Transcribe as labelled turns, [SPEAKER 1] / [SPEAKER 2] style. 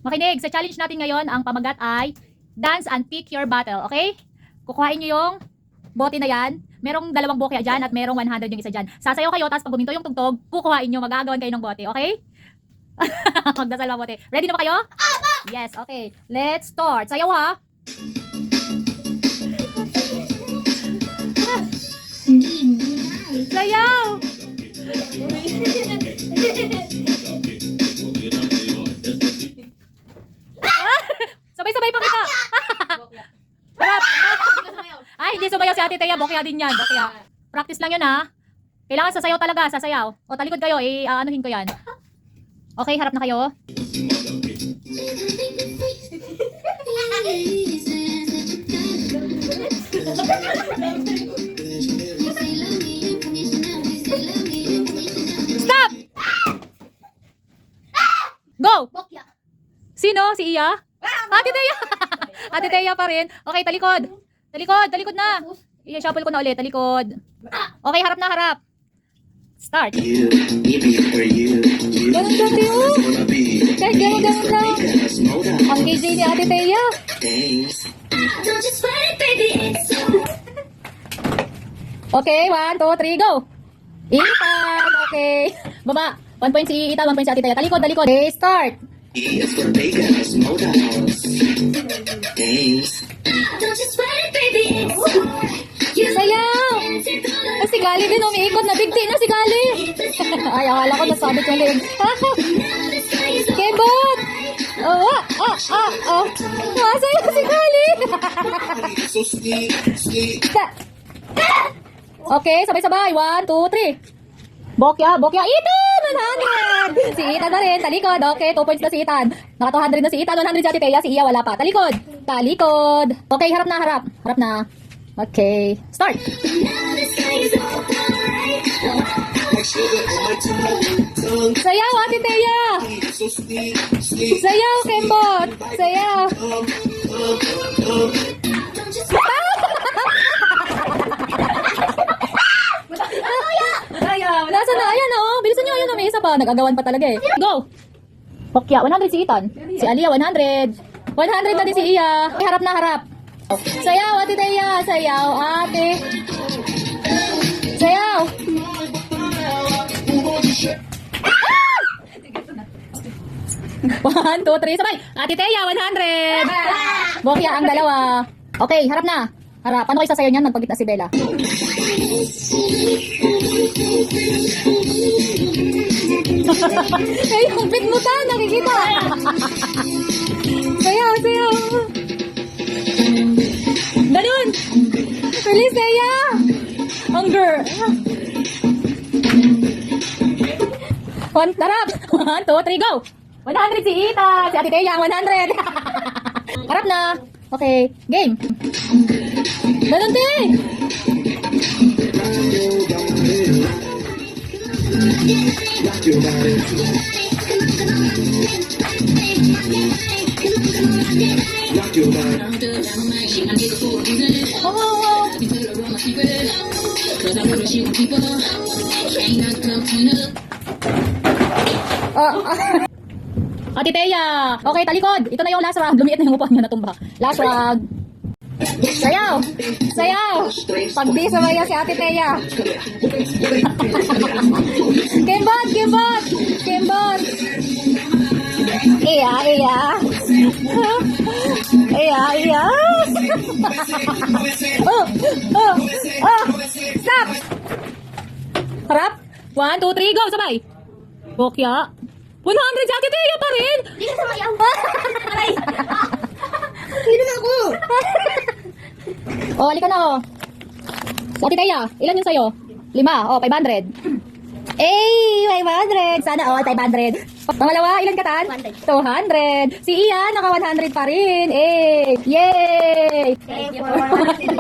[SPEAKER 1] Makinig, sa challenge natin ngayon, ang pamagat ay dance and pick your battle, okay? Kukuhain nyo yung bote na yan. Merong dalawang bokya dyan at merong 100 yung isa dyan. Sasayaw kayo, tapos pag buminto yung tugtog, kukuhain nyo, magagawan kayo ng bote, okay? Magdasal mga bote. Ready na ba kayo? Yes, okay. Let's start. Sayaw ha! Sayaw! Sabay-sabay pa kita! Harap! Ay, hindi sumayaw si Ate Thea. Bokya din yan. Bokya. Practice lang yun ha. Kailangan sasayaw talaga. Sasayaw. O, talikod kayo. Anuhin ko yan. Okay, harap na kayo. Stop! Go! Sino? Si Iya? Ate Thea! Ate Thea pa rin. Okay, talikod. Talikod, talikod na. I-shuffle ko na ulit. Talikod. Okay, harap na, harap. Start. Ganun dati oh. Kahit ganun lang. Ang KJ ni Ate Thea. Okay, 1, 2, 3, go. Itan, okay. Baba. 1 point si Ita, 1 point si Ate Thea. Talikod, talikod. Okay, start. Sayaw! Si Gali din umiikot na. Bigti na si Gali. Ay, akala ko nasabit yung leg. Kebot! Sayaw si Gali. Okay, sabay-sabay. 1, 2, 3. Bokya, Bokya. Ethan! 100! Si Ethan na rin. Talikod. Okay, 2 points na si Ethan. Naka 200 na si Ethan. 100 si Ate Thea. Si Iya wala pa. Talikod. Talikod. Okay, harap na, harap. Harap na. Okay. Start. Sayaw, Ate Thea. Sayaw, Kembot. Sayaw. Nasa na? Ayan oh. Bilisan nyo. Ayan oh. May isa pa. Nag-agawan pa talaga eh. Go. Bokya. 100 si Ethan. Si Alia 100. 100 na din si Iya. Harap na, harap. Sayaw, Ate Thea. Sayaw, Ate. Sayaw. Ah! 1, 2, 3. Sabay. Ate Thea, 100. Bokya ang dalawa. Okay, harap na. Harap. Paano kayo sasayaw niyan? Nagpagit na si Bella. Ay, yung bit mo ta. Nakikita. Sayaw, sayaw. Ganun! Release Thea! Hunger! Tarap! 1, 2, 3, go! 100 si Ita! Si Ate Thea, 100! Harap na! Okay, game! Ganun, Te! Ate Thea. Okay, talikod. Ito na yung last round. Lumiit na yung upuan nyo, natumba. Last round. Sayaw. Sayaw. Pag di sumaya si Ate Thea. Kembot, kembot. Kembot. Iya, iya. Iya, iya. Stop. Harap. 1, 2, 3, go. Sabay. Bokya. 100 si Ate Thea pa rin.
[SPEAKER 2] Hindi ka sumayaw. Aray. Hindi na ako.
[SPEAKER 1] Oh, halika na oh. Si Ate Thea, ilan yung sa'yo? 5. Oh, 500. Eh, 500. Sana all 500. Pangalawa, ilan katan? 200. Si Ian, naka 100 pa rin. Eh, yay!
[SPEAKER 2] Thank you for watching.